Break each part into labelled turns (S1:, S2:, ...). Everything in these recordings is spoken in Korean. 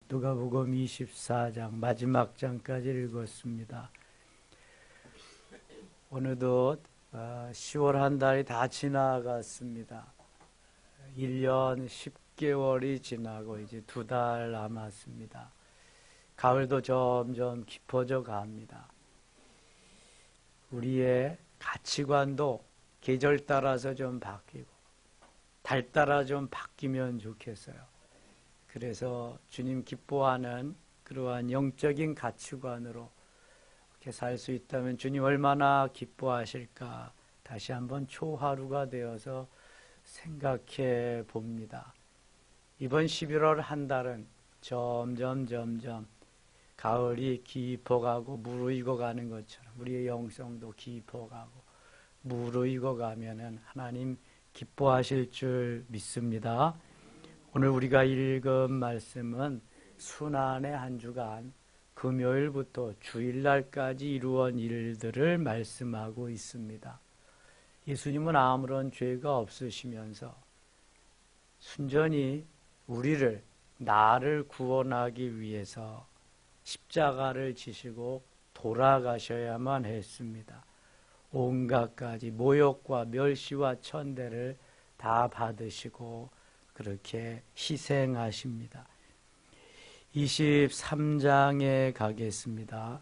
S1: 누가복음 24장 마지막 장까지 읽었습니다. 어느덧 10월 한 달이 다 지나갔습니다. 1년 10개월이 지나고 이제 2달 남았습니다. 가을도 점점 깊어져 갑니다. 우리의 가치관도 계절 따라서 좀 바뀌고 달 따라 좀 바뀌면 좋겠어요. 그래서 주님 기뻐하는 그러한 영적인 가치관으로 이렇게 살 수 있다면 주님 얼마나 기뻐하실까 다시 한번 초하루가 되어서 생각해 봅니다. 이번 11월 한 달은 점점 가을이 깊어가고 무르익어 가는 것처럼 우리의 영성도 깊어가고 무르익어 가면은 하나님 기뻐하실 줄 믿습니다. 오늘 우리가 읽은 말씀은 순환의 한 주간 금요일부터 주일날까지 이루어진 일들을 말씀하고 있습니다. 예수님은 아무런 죄가 없으시면서 순전히 나를 구원하기 위해서 십자가를 지시고 돌아가셔야만 했습니다. 온갖 가지 모욕과 멸시와 천대를 다 받으시고 그렇게 희생하십니다. 23장에 가겠습니다.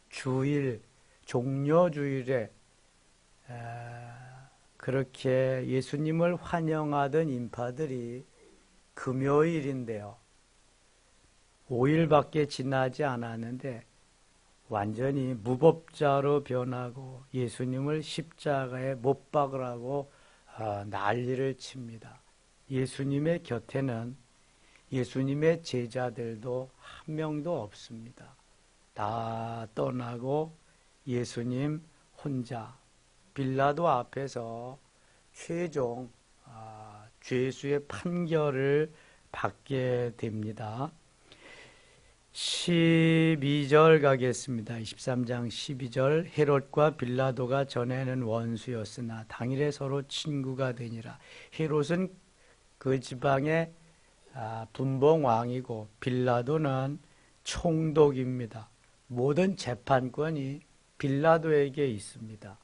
S1: 주일, 종려주일에 그렇게 예수님을 환영하던 인파들이 금요일인데요. 5일밖에 지나지 않았는데 완전히 무법자로 변하고 예수님을 십자가에 못 박으라고 난리를 칩니다. 예수님의 곁에는 예수님의 제자들도 한 명도 없습니다. 다 떠나고 예수님 혼자 빌라도 앞에서 최종 죄수의 판결을 받게 됩니다. 12절 가겠습니다. 23장 12절 헤롯과 빌라도가 전에는 원수였으나 당일에 서로 친구가 되니라. 헤롯은 그 지방의 분봉왕이고 빌라도는 총독입니다. 모든 재판권이 빌라도에게 있습니다.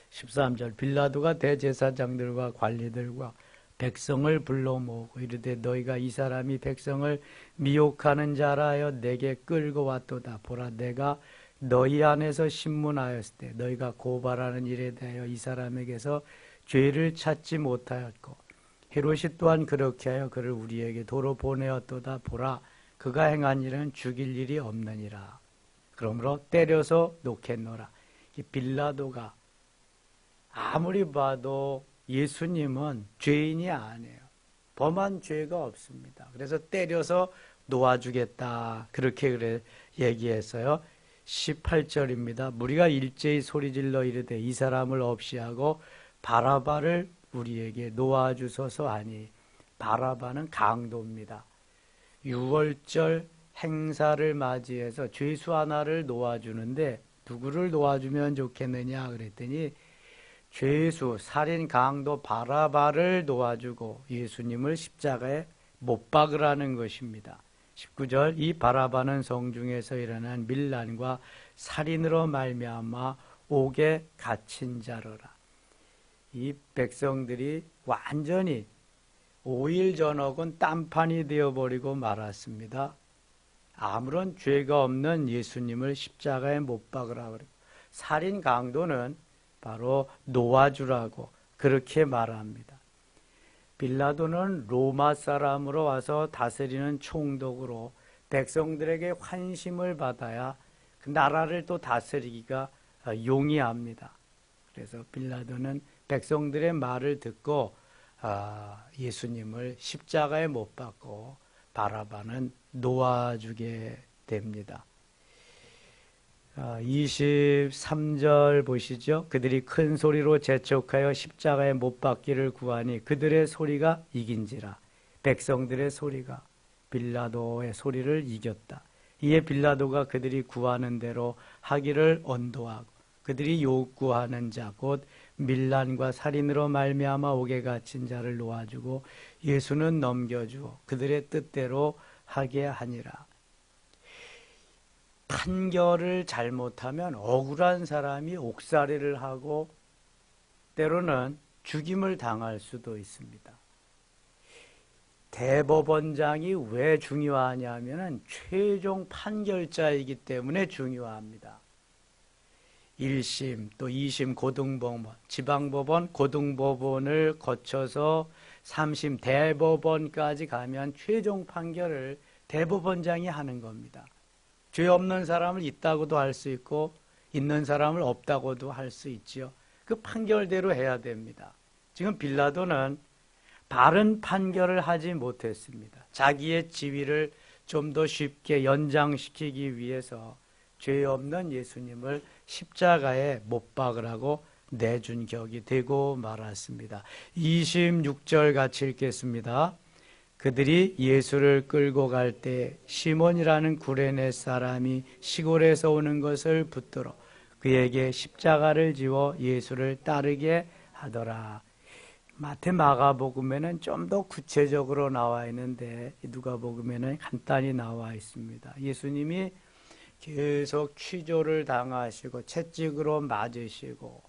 S1: 13절 빌라도가 대제사장들과 관리들과 백성을 불러 모으고 이르되 너희가 이 사람이 백성을 미혹하는 자라 하여 내게 끌고 왔도다. 보라 내가 너희 안에서 신문하였을 때 너희가 고발하는 일에 대하여 이 사람에게서 죄를 찾지 못하였고 헤롯이 또한 그렇게 하여 그를 우리에게 도로 보내었도다. 보라 그가 행한 일은 죽일 일이 없느니라. 그러므로 때려서 놓겠노라. 이 빌라도가 아무리 봐도 예수님은 죄인이 아니에요. 범한 죄가 없습니다. 그래서 때려서 놓아주겠다. 그렇게 얘기했어요. 18절입니다. 무리가 일제히 소리질러 이르되 이 사람을 없이 하고 바라바를 우리에게 놓아주소서 하니 바라바는 강도입니다. 6월절 행사를 맞이해서 죄수 하나를 놓아주는데 누구를 놓아주면 좋겠느냐 그랬더니 죄수, 살인, 강도 바라바를 놓아주고 예수님을 십자가에 못 박으라는 것입니다. 19절 이 바라바는 성중에서 일어난 밀란과 살인으로 말미암아 옥에 갇힌 자로라. 이 백성들이 완전히 5일 전역은 딴판이 되어버리고 말았습니다. 아무런 죄가 없는 예수님을 십자가에 못 박으라 그러고 살인 강도는 바로 놓아주라고 그렇게 말합니다. 빌라도는 로마 사람으로 와서 다스리는 총독으로 백성들에게 환심을 받아야 그 나라를 또 다스리기가 용이합니다. 그래서 빌라도는 백성들의 말을 듣고 예수님을 십자가에 못 박고 바라바는 놓아주게 됩니다. 23절 보시죠. 그들이 큰 소리로 재촉하여 십자가에 못 박기를 구하니 그들의 소리가 이긴지라. 백성들의 소리가 빌라도의 소리를 이겼다. 이에 빌라도가 그들이 구하는 대로 하기를 언도하고 그들이 요구하는 자 곧 밀란과 살인으로 말미암아 옥에 갇힌 자를 놓아주고 예수는 넘겨주어 그들의 뜻대로 하게 하니라. 판결을 잘못하면 억울한 사람이 옥살이를 하고 때로는 죽임을 당할 수도 있습니다. 대법원장이 왜 중요하냐면 최종 판결자이기 때문에 중요합니다. 1심 또 2심 고등법원, 지방법원, 고등법원을 거쳐서 3심 대법원까지 가면 최종 판결을 대법원장이 하는 겁니다. 죄 없는 사람을 있다고도 할 수 있고 있는 사람을 없다고도 할 수 있지요. 그 판결대로 해야 됩니다. 지금 빌라도는 바른 판결을 하지 못했습니다. 자기의 지위를 좀 더 쉽게 연장시키기 위해서 죄 없는 예수님을 십자가에 못 박으라고 내준 격이 되고 말았습니다. 26절 같이 읽겠습니다. 그들이 예수를 끌고 갈 때 시몬이라는 구레네 사람이 시골에서 오는 것을 붙들어 그에게 십자가를 지워 예수를 따르게 하더라. 마태 마가복음에는 좀 더 구체적으로 나와 있는데 누가복음에는 간단히 나와 있습니다. 예수님이 계속 취조를 당하시고 채찍으로 맞으시고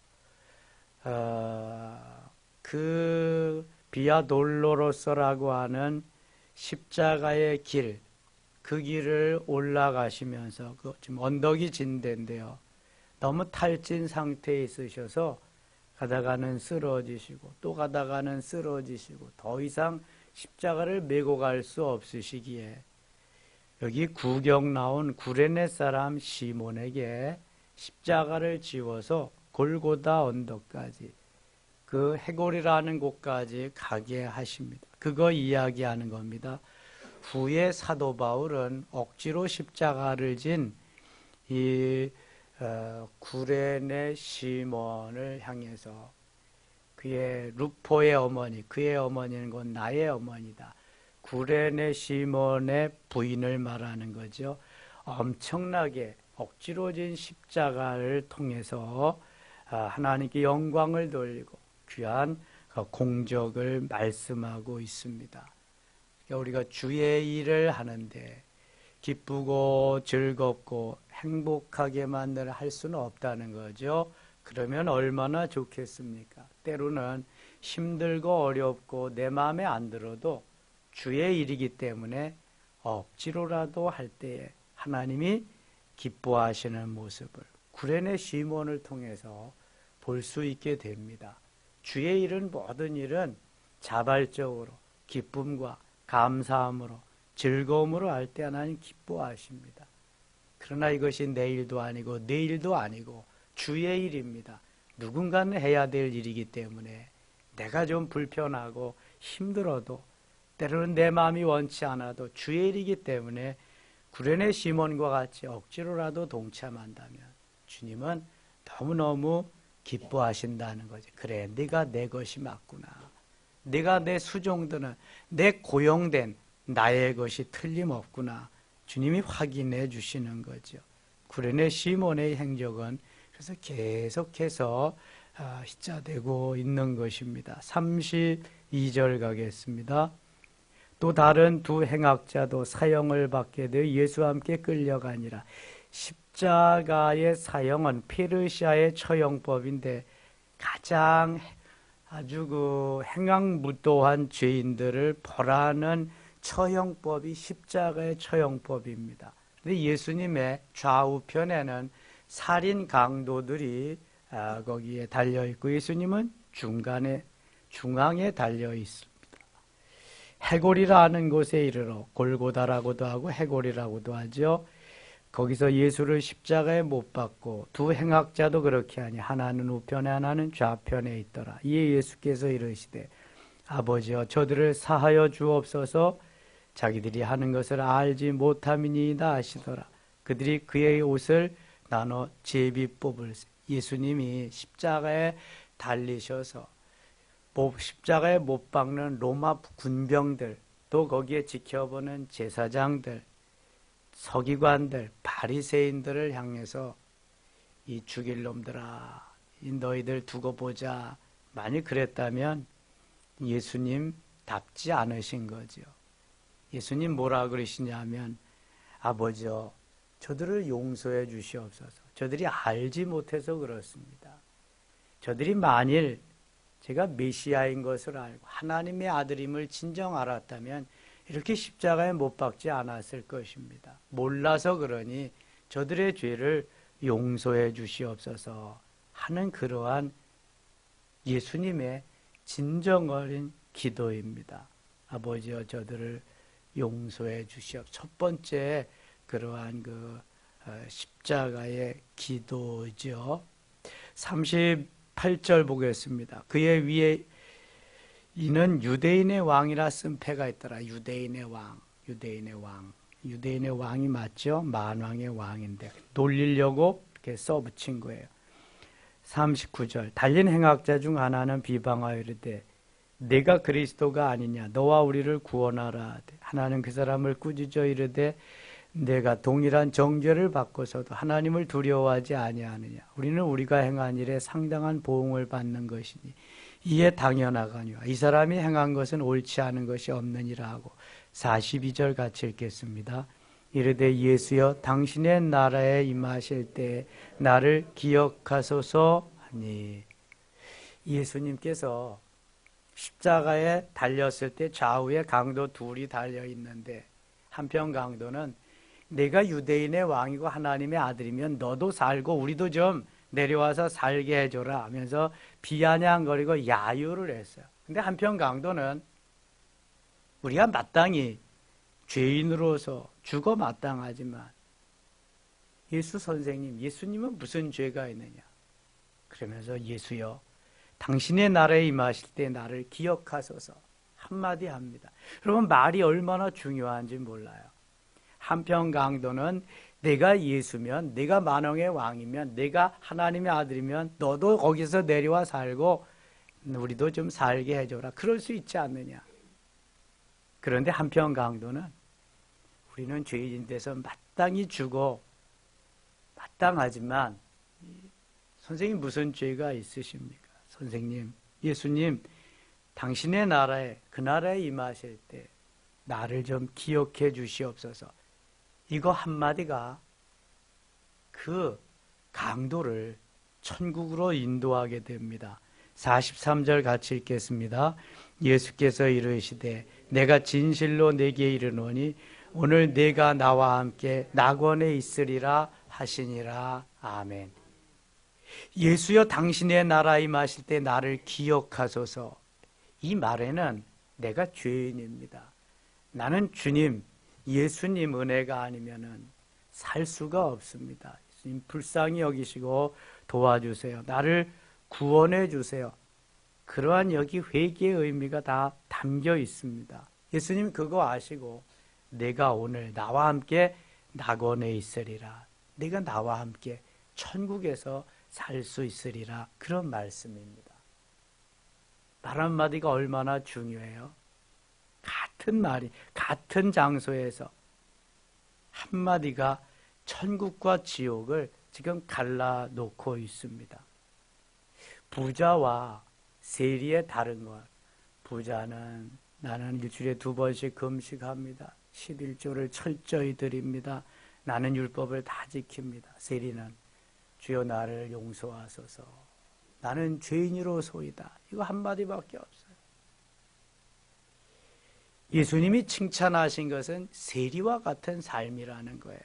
S1: 그 비아 돌로로서라고 하는 십자가의 길, 그 길을 올라가시면서 지금 언덕이 진 데인데요. 너무 탈진 상태에 있으셔서 가다가는 쓰러지시고 또 가다가는 쓰러지시고 더 이상 십자가를 메고 갈 수 없으시기에 여기 구경 나온 구레네 사람 시몬에게 십자가를 지워서 골고다 언덕까지 그 해골이라는 곳까지 가게 하십니다. 그거 이야기하는 겁니다. 후에 사도 바울은 억지로 십자가를 진 이 구레네 시몬을 향해서 그의 루포의 어머니, 그의 어머니는 곧 나의 어머니다. 구레네 시몬의 부인을 말하는 거죠. 엄청나게 억지로 진 십자가를 통해서 하나님께 영광을 돌리고 귀한 공적을 말씀하고 있습니다. 그러니까 우리가 주의 일을 하는데 기쁘고 즐겁고 행복하게만 늘 할 수는 없다는 거죠. 그러면 얼마나 좋겠습니까? 때로는 힘들고 어렵고 내 마음에 안 들어도 주의 일이기 때문에 억지로라도 할 때에 하나님이 기뻐하시는 모습을 구레네 시몬을 통해서 볼 수 있게 됩니다. 주의 일은 모든 일은 자발적으로 기쁨과 감사함으로 즐거움으로 할 때 하나님 기뻐하십니다. 그러나 이것이 내 일도 아니고 내 일도 아니고 주의 일입니다. 누군가는 해야 될 일이기 때문에 내가 좀 불편하고 힘들어도 때로는 내 마음이 원치 않아도 주의 일이기 때문에 구레네 시몬과 같이 억지로라도 동참한다면 주님은 너무너무 기뻐하신다는 거지. 그래, 네가 내 것이 맞구나. 네가 내 수종드는 내 고용된 나의 것이 틀림없구나. 주님이 확인해 주시는 거죠. 구레네 시몬의 행적은 그래서 계속해서 희자되고 있는 것입니다. 32절 가겠습니다. 또 다른 두 행악자도 사형을 받게 되어 예수와 함께 끌려가니라. 십자가의 사형은 페르시아의 처형법인데 가장 아주 그 행악무도한 죄인들을 벌하는 처형법이 십자가의 처형법입니다. 근데 예수님의 좌우편에는 살인 강도들이 거기에 달려 있고 예수님은 중앙에 달려 있습니다. 해골이라는 곳에 이르러 골고다라고도 하고 해골이라고도 하죠. 거기서 예수를 십자가에 못 박고 두 행악자도 그렇게 하니 하나는 우편에 하나는 좌편에 있더라. 이에 예수께서 이르시되 아버지여 저들을 사하여 주옵소서. 자기들이 하는 것을 알지 못함이니이다 하시더라. 그들이 그의 옷을 나눠 제비 뽑을세. 예수님이 십자가에 달리셔서 십자가에 못 박는 로마 군병들, 또 거기에 지켜보는 제사장들, 서기관들, 바리새인들을 향해서 이 죽일 놈들아, 이 너희들 두고 보자. 만약 그랬다면 예수님 답지 않으신 거죠. 예수님 뭐라 그러시냐면 아버지여 저들을 용서해 주시옵소서. 저들이 알지 못해서 그렇습니다. 저들이 만일 제가 메시아인 것을 알고 하나님의 아들임을 진정 알았다면 이렇게 십자가에 못 박지 않았을 것입니다. 몰라서 그러니 저들의 죄를 용서해 주시옵소서 하는 그러한 예수님의 진정 어린 기도입니다. 아버지여 저들을 용서해 주시옵소서. 첫 번째 그러한 십자가의 기도죠. 38절 보겠습니다. 그의 위에 이는 유대인의 왕이라 쓴 패가 있더라. 유대인의 왕. 유대인의 왕이 맞죠? 만왕의 왕인데 놀리려고 이렇게 써붙인 거예요. 39절 달린 행악자 중 하나는 비방하여 이르되 내가 그리스도가 아니냐 너와 우리를 구원하라. 하나는 그 사람을 꾸짖어 이르되 내가 동일한 정죄를 받고서도 하나님을 두려워하지 아니하느냐. 우리는 우리가 행한 일에 상당한 보응을 받는 것이니 이에 당연하거니와 이 사람이 행한 것은 옳지 않은 것이 없느니라 하고 42절 같이 읽겠습니다. 이르되 예수여 당신의 나라에 임하실 때 나를 기억하소서 하니. 예수님께서 십자가에 달렸을 때 좌우에 강도 둘이 달려 있는데 한편 강도는 내가 유대인의 왕이고 하나님의 아들이면 너도 살고 우리도 좀 내려와서 살게 해줘라 하면서 비아냥거리고 야유를 했어요. 근데 한편 강도는 우리가 마땅히 죄인으로서 죽어 마땅하지만 예수 선생님, 예수님은 무슨 죄가 있느냐? 그러면서 예수여 당신의 나라에 임하실 때 나를 기억하소서 한마디 합니다. 여러분 말이 얼마나 중요한지 몰라요. 한편 강도는 내가 예수면, 내가 만왕의 왕이면, 내가 하나님의 아들이면 너도 거기서 내려와 살고 우리도 좀 살게 해줘라. 그럴 수 있지 않느냐. 그런데 한편 강도는 우리는 죄인 돼서 마땅히 죽어 마땅하지만 선생님 무슨 죄가 있으십니까? 선생님, 예수님 당신의 나라에 그 나라에 임하실 때 나를 좀 기억해 주시옵소서. 이거 한마디가 그 강도를 천국으로 인도하게 됩니다. 43절 같이 읽겠습니다. 예수께서 이르시되 내가 진실로 내게 이르노니 오늘 내가 나와 함께 낙원에 있으리라 하시니라. 아멘. 예수여 당신의 나라에 임하실 때 나를 기억하소서. 이 말에는 내가 죄인입니다. 나는 주님, 예수님 은혜가 아니면은 살 수가 없습니다. 예수님 불쌍히 여기시고 도와주세요. 나를 구원해 주세요. 그러한 여기 회개의 의미가 다 담겨 있습니다. 예수님 그거 아시고 내가 오늘 나와 함께 낙원에 있으리라. 내가 나와 함께 천국에서 살 수 있으리라. 그런 말씀입니다. 말 한마디가 얼마나 중요해요. 같은 말이 같은 장소에서 한마디가 천국과 지옥을 지금 갈라놓고 있습니다. 부자와 세리의 다른 것. 부자는 나는 일주일에 2번씩 금식합니다. 11조를 철저히 드립니다. 나는 율법을 다 지킵니다. 세리는 주여 나를 용서하소서. 나는 죄인으로소이다. 이거 한마디밖에 없어요. 예수님이 칭찬하신 것은 세리와 같은 삶이라는 거예요.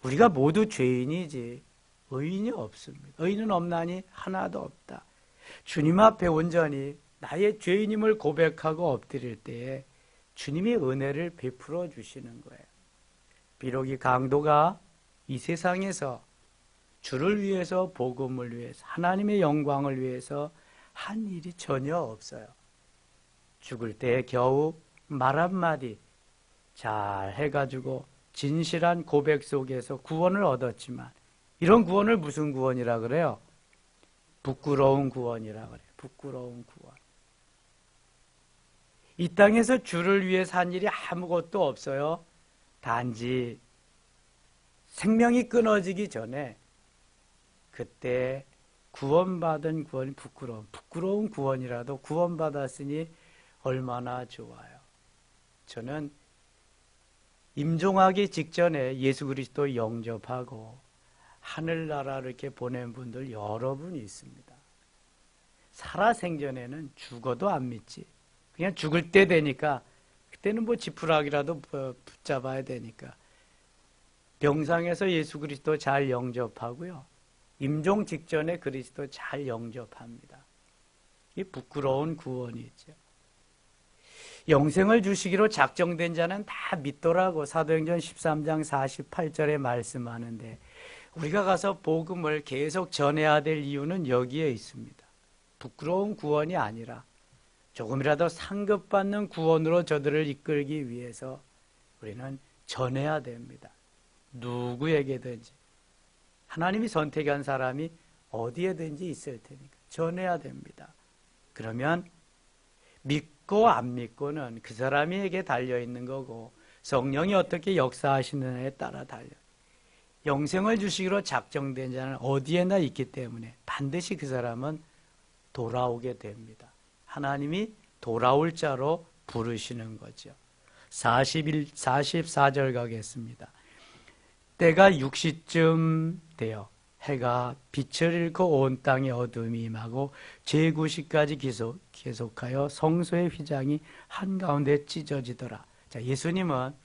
S1: 우리가 모두 죄인이지 의인이 없습니다. 의인은 없나니 하나도 없다. 주님 앞에 온전히 나의 죄인임을 고백하고 엎드릴 때에 주님이 은혜를 베풀어 주시는 거예요. 비록 이 강도가 이 세상에서 주를 위해서 복음을 위해서 하나님의 영광을 위해서 한 일이 전혀 없어요. 죽을 때 겨우 말 한마디 잘 해가지고 진실한 고백 속에서 구원을 얻었지만 이런 구원을 무슨 구원이라 그래요? 부끄러운 구원이라 그래요. 부끄러운 구원. 이 땅에서 주를 위해 산 일이 아무것도 없어요. 단지 생명이 끊어지기 전에 그때 구원받은 구원이 부끄러운 구원이라도 구원받았으니 얼마나 좋아요. 저는 임종하기 직전에 예수 그리스도 영접하고 하늘나라를 이렇게 보낸 분들 여러 분이 있습니다. 살아생전에는 죽어도 안 믿지. 그냥 죽을 때 되니까 그때는 뭐 지푸라기라도 붙잡아야 되니까 병상에서 예수 그리스도 잘 영접하고요. 임종 직전에 그리스도 잘 영접합니다. 이 부끄러운 구원이죠. 영생을 주시기로 작정된 자는 다 믿더라고 사도행전 13장 48절에 말씀하는데 우리가 가서 복음을 계속 전해야 될 이유는 여기에 있습니다. 부끄러운 구원이 아니라 조금이라도 상급받는 구원으로 저들을 이끌기 위해서 우리는 전해야 됩니다. 누구에게든지 하나님이 선택한 사람이 어디에든지 있을 테니까 전해야 됩니다. 그러면 믿고 안 믿고는 그 사람에게 달려있는 거고 성령이 어떻게 역사하시느냐에 따라 달려. 영생을 주시기로 작정된 자는 어디에나 있기 때문에 반드시 그 사람은 돌아오게 됩니다. 하나님이 돌아올 자로 부르시는 거죠. 44절 가겠습니다. 때가 6시쯤 되어 해가 빛을 잃고 온 땅에 어둠이 임하고 제9시까지 계속하여 성소의 휘장이 한가운데 찢어지더라. 자, 예수님은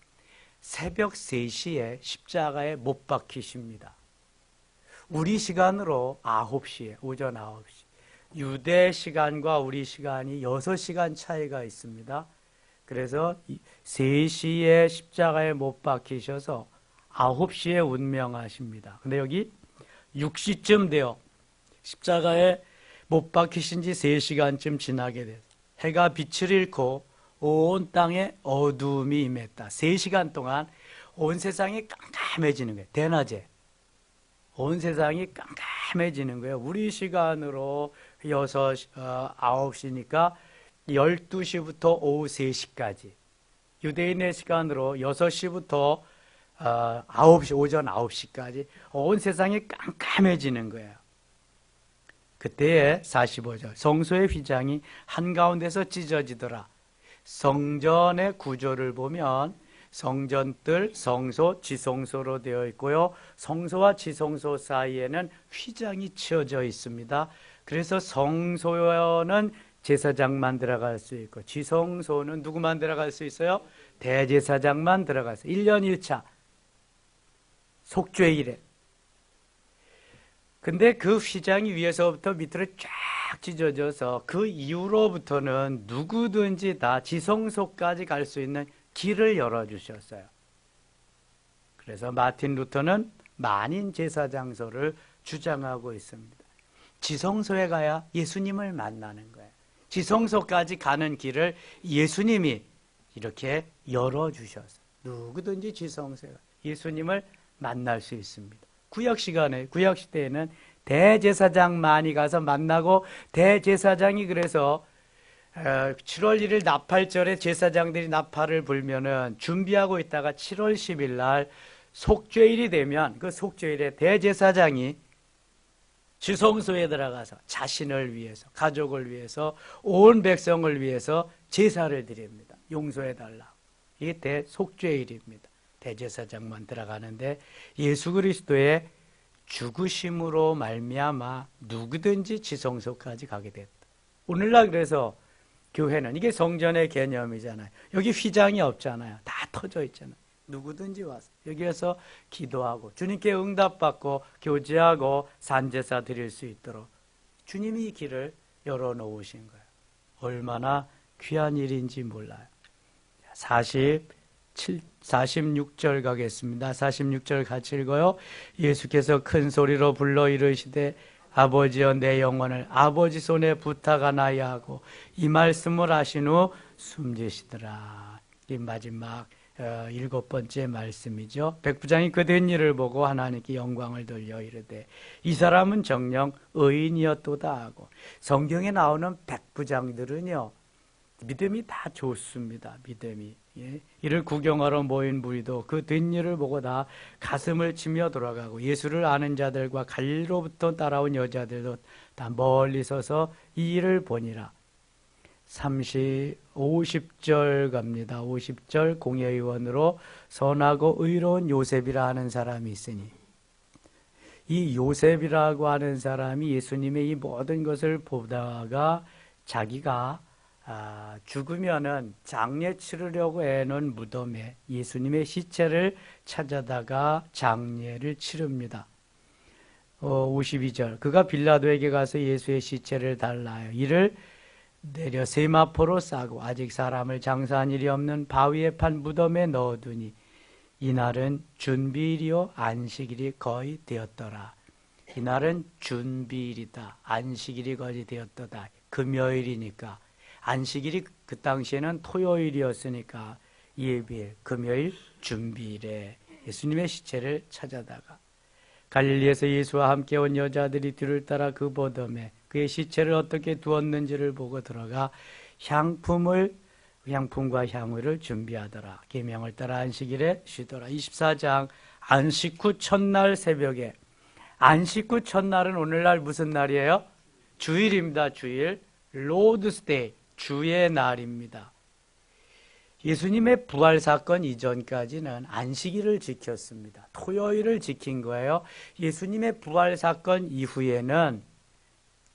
S1: 새벽 3시에 십자가에 못 박히십니다. 우리 시간으로 9시에, 오전 9시. 유대 시간과 우리 시간이 6시간 차이가 있습니다. 그래서 3시에 십자가에 못 박히셔서 9시에 운명하십니다. 근데 여기 6시쯤 되어 십자가에 못 박히신 지 3시간쯤 지나게 돼서 해가 빛을 잃고 온 땅에 어두움이 임했다. 3시간 동안 온 세상이 깜깜해지는 거예요. 대낮에. 온 세상이 깜깜해지는 거예요. 우리 시간으로 9시니까 12시부터 오후 3시까지. 유대인의 시간으로 6시부터 9시, 오전 9시까지 온 세상이 깜깜해지는 거예요. 그때에 45절 성소의 휘장이 한가운데서 찢어지더라. 성전의 구조를 보면 성전뜰, 성소, 지성소로 되어 있고요. 성소와 지성소 사이에는 휘장이 치어져 있습니다. 그래서 성소는 제사장만 들어갈 수 있고 지성소는 누구만 들어갈 수 있어요? 대제사장만 들어갈 수 있어요. 1년 1차 속죄일에. 근데 그 휘장이 위에서부터 밑으로 쫙 찢어져서 그 이후로부터는 누구든지 다 지성소까지 갈 수 있는 길을 열어주셨어요. 그래서 마틴 루터는 만인 제사장소를 주장하고 있습니다. 지성소에 가야 예수님을 만나는 거예요. 지성소까지 가는 길을 예수님이 이렇게 열어주셔서 누구든지 지성소에 예수님을 만날 수 있습니다. 구약시대에는 대제사장만이 가서 만나고 대제사장이 그래서 7월 1일 나팔절에 제사장들이 나팔을 불면은 준비하고 있다가 7월 10일 날 속죄일이 되면 그 속죄일에 대제사장이 지성소에 들어가서 자신을 위해서, 가족을 위해서, 온 백성을 위해서 제사를 드립니다. 용서해달라. 이게 대속죄일입니다. 대제사장만 들어가는데 예수 그리스도의 죽으심으로 말미암아 누구든지 지성소까지 가게 됐다. 오늘날 그래서 교회는 이게 성전의 개념이잖아요. 여기 휘장이 없잖아요. 다 터져 있잖아요. 누구든지 와서 여기에서 기도하고 주님께 응답받고 교제하고 산제사 드릴 수 있도록 주님이 이 길을 열어놓으신 거예요. 얼마나 귀한 일인지 몰라요. 46절 가겠습니다. 46절 같이 읽어요. 예수께서 큰 소리로 불러 이르시되 아버지여 내 영혼을 아버지 손에 부탁하나이다 하고 이 말씀을 하신 후 숨지시더라. 이 마지막 7번째 말씀이죠. 백부장이 그 된 일을 보고 하나님께 영광을 돌려 이르되 이 사람은 정녕 의인이었도다 하고 성경에 나오는 백부장들은요 믿음이 다 좋습니다. 믿음이. 예. 이를 구경하러 모인 무리도 그 된 일을 보고 다 가슴을 치며 돌아가고 예수를 아는 자들과 갈릴리로부터 따라온 여자들도 다 멀리 서서 이 일을 보니라. 50절 갑니다. 50절 공회의원으로 선하고 의로운 요셉이라 하는 사람이 있으니 이 요셉이라고 하는 사람이 예수님의 이 모든 것을 보다가 자기가 죽으면은 장례 치르려고 애놓은 무덤에 예수님의 시체를 찾아다가 장례를 치릅니다. 52절 그가 빌라도에게 가서 예수의 시체를 달라요. 이를 내려 세마포로 싸고 아직 사람을 장사한 일이 없는 바위에 판 무덤에 넣어두니 이날은 준비일이요 안식일이 거의 되었더라. 이날은 준비일이다. 안식일이 거의 되었더라. 금요일이니까 안식일이 그 당시에는 토요일이었으니까 예비일, 금요일, 준비일에 예수님의 시체를 찾아다가 갈릴리에서 예수와 함께 온 여자들이 뒤를 따라 그 무덤에 그의 시체를 어떻게 두었는지를 보고 들어가 향품과 향유를 준비하더라. 계명을 따라 안식일에 쉬더라. 24장 안식 후 첫날 새벽에 안식 후 첫날은 오늘날 무슨 날이에요? 주일입니다. 주일. 로드스데이 주의 날입니다. 예수님의 부활 사건 이전까지는 안식일을 지켰습니다. 토요일을 지킨 거예요. 예수님의 부활 사건 이후에는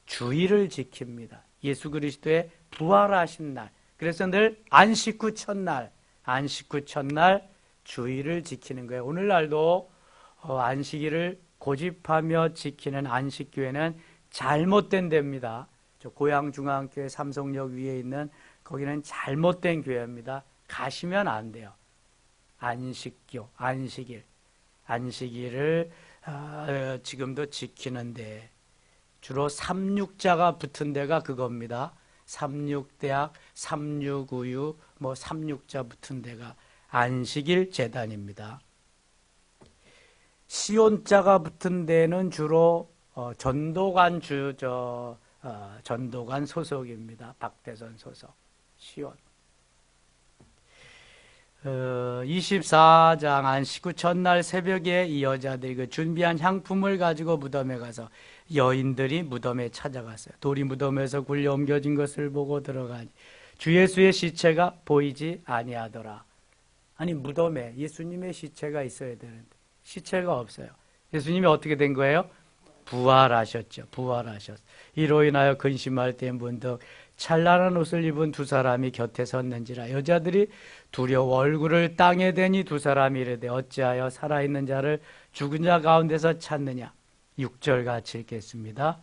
S1: 주일을 지킵니다. 예수 그리스도의 부활하신 날. 그래서 늘 안식 후 첫날 주일을 지키는 거예요. 오늘날도 안식일을 고집하며 지키는 안식교회는 잘못된 데입니다. 저 고양중앙교회 삼성역 위에 있는 거기는 잘못된 교회입니다. 가시면 안 돼요. 안식일을 지금도 지키는데 주로 삼육자가 붙은 데가 그겁니다. 삼육대학, 삼육우유, 삼육자 붙은 데가 안식일 재단입니다. 시온자가 붙은 데는 주로 전도관 전도관 소속입니다. 박대선 소속. 시온. 24장 안식 후 첫날 새벽에 이 여자들이 그 준비한 향품을 가지고 무덤에 가서 여인들이 무덤에 찾아갔어요. 돌이 무덤에서 굴려 옮겨진 것을 보고 들어가니 주 예수의 시체가 보이지 아니하더라. 아니 무덤에 예수님의 시체가 있어야 되는데 시체가 없어요. 예수님이 어떻게 된 거예요? 부활하셨죠. 이로 인하여 근심할 때 문득 찬란한 옷을 입은 두 사람이 곁에 섰는지라. 여자들이 두려워 얼굴을 땅에 대니 두 사람이 이르되 어찌하여 살아있는 자를 죽은 자 가운데서 찾느냐. 6절 같이 읽겠습니다.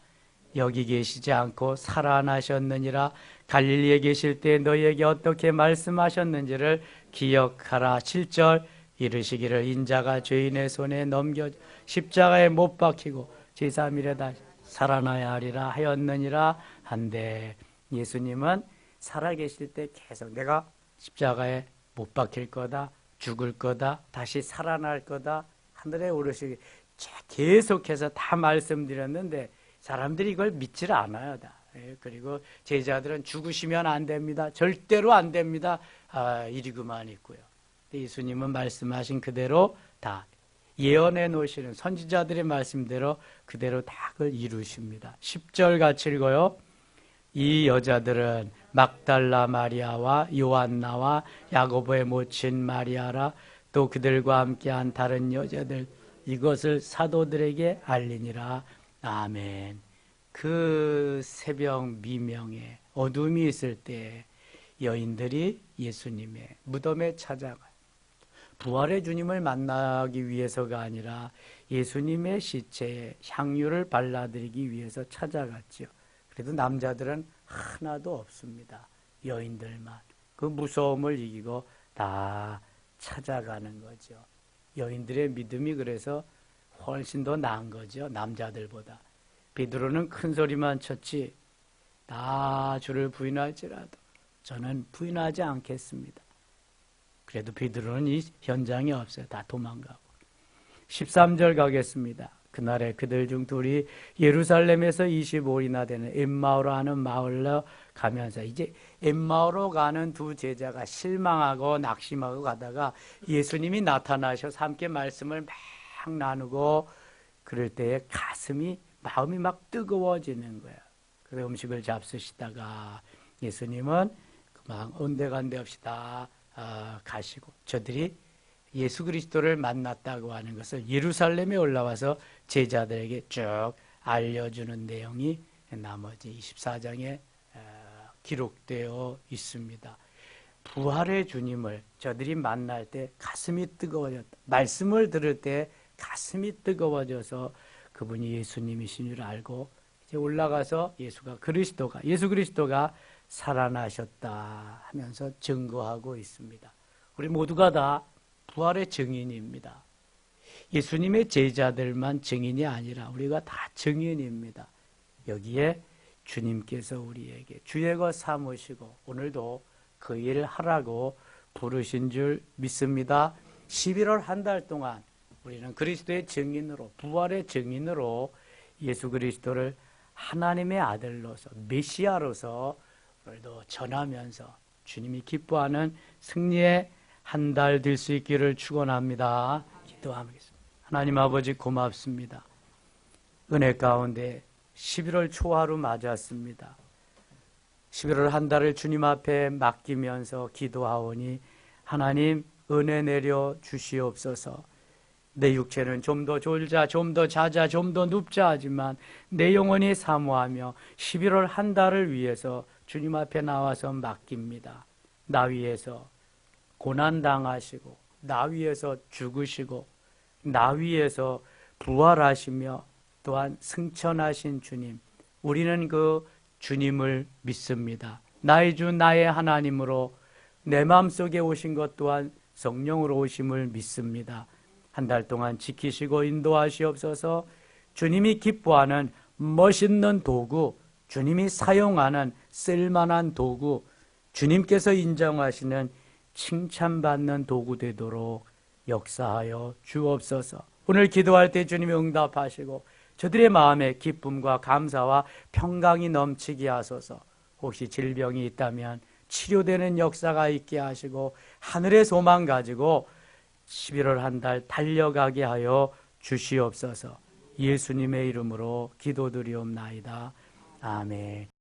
S1: 여기 계시지 않고 살아나셨느니라. 갈릴리에 계실 때 너희에게 어떻게 말씀하셨는지를 기억하라. 7절 이르시기를 인자가 죄인의 손에 넘겨 십자가에 못 박히고 제3일에 다시 살아나야 하리라 하였느니라 한데 예수님은 살아계실 때 계속 내가 십자가에 못 박힐 거다, 죽을 거다, 다시 살아날 거다, 하늘에 오르시기 계속해서 다 말씀드렸는데 사람들이 이걸 믿질 않아요. 다. 그리고 제자들은 죽으시면 안 됩니다. 절대로 안 됩니다. 이리고만 있고요. 예수님은 말씀하신 그대로 다 예언해 놓으시는 선지자들의 말씀대로 그대로 다 그걸 이루십니다. 10절 같이 읽어요. 이 여자들은 막달라 마리아와 요한나와 야고보의 모친 마리아라 또 그들과 함께한 다른 여자들 이것을 사도들에게 알리니라. 아멘. 그 새벽 미명에 어둠이 있을 때 여인들이 예수님의 무덤에 찾아가요. 부활의 주님을 만나기 위해서가 아니라 예수님의 시체에 향유를 발라드리기 위해서 찾아갔지요. 그래도 남자들은 하나도 없습니다. 여인들만. 그 무서움을 이기고 다 찾아가는 거죠. 여인들의 믿음이 그래서 훨씬 더 나은 거죠. 남자들보다. 베드로는 큰 소리만 쳤지. 나 주를 부인할지라도 저는 부인하지 않겠습니다. 그래도 베드로는 이 현장에 없어요. 다 도망가고. 13절 가겠습니다. 그날에 그들 중 둘이 예루살렘에서 25일이나 되는 엠마오로 하는 마을로 가면서 이제 엠마오로 가는 두 제자가 실망하고 낙심하고 가다가 예수님이 나타나셔서 함께 말씀을 막 나누고 그럴 때에 마음이 막 뜨거워지는 거예요. 그래서 음식을 잡수시다가 예수님은 그만 온데간데 없이 다 가시고 저들이 예수 그리스도를 만났다고 하는 것을 예루살렘에 올라와서 제자들에게 쭉 알려주는 내용이 나머지 24장에 기록되어 있습니다. 부활의 주님을 저들이 만날 때 가슴이 뜨거워졌다. 말씀을 들을 때 가슴이 뜨거워져서 그분이 예수님이신 줄 알고 이제 올라가서 예수 그리스도가 살아나셨다 하면서 증거하고 있습니다. 우리 모두가 다 부활의 증인입니다. 예수님의 제자들만 증인이 아니라 우리가 다 증인입니다. 여기에 주님께서 우리에게 주의 것 삼으시고 오늘도 그 일을 하라고 부르신 줄 믿습니다. 11월 한 달 동안 우리는 그리스도의 증인으로 부활의 증인으로 예수 그리스도를 하나님의 아들로서 메시아로서 오늘도 전하면서 주님이 기뻐하는 승리의 한 달 될 수 있기를 축원합니다. 기도하겠습니다. 하나님 아버지 고맙습니다. 은혜 가운데 11월 초하루 맞았습니다. 11월 한 달을 주님 앞에 맡기면서 기도하오니 하나님 은혜 내려 주시옵소서. 내 육체는 좀 더 졸자, 좀 더 자자, 좀 더 눕자 하지만 내 영혼이 사모하며 11월 한 달을 위해서 주님 앞에 나와서 맡깁니다. 나 위해서 고난당하시고 나 위해서 죽으시고 나 위해서 부활하시며 또한 승천하신 주님, 우리는 그 주님을 믿습니다. 나의 주 나의 하나님으로 내 마음속에 오신 것 또한 성령으로 오심을 믿습니다. 한 달 동안 지키시고 인도하시옵소서. 주님이 기뻐하는 멋있는 도구, 주님이 사용하는 쓸만한 도구, 주님께서 인정하시는 칭찬받는 도구 되도록 역사하여 주옵소서. 오늘 기도할 때 주님이 응답하시고 저들의 마음에 기쁨과 감사와 평강이 넘치게 하소서. 혹시 질병이 있다면 치료되는 역사가 있게 하시고 하늘의 소망 가지고 11월 한 달 달려가게 하여 주시옵소서. 예수님의 이름으로 기도드리옵나이다. 아멘.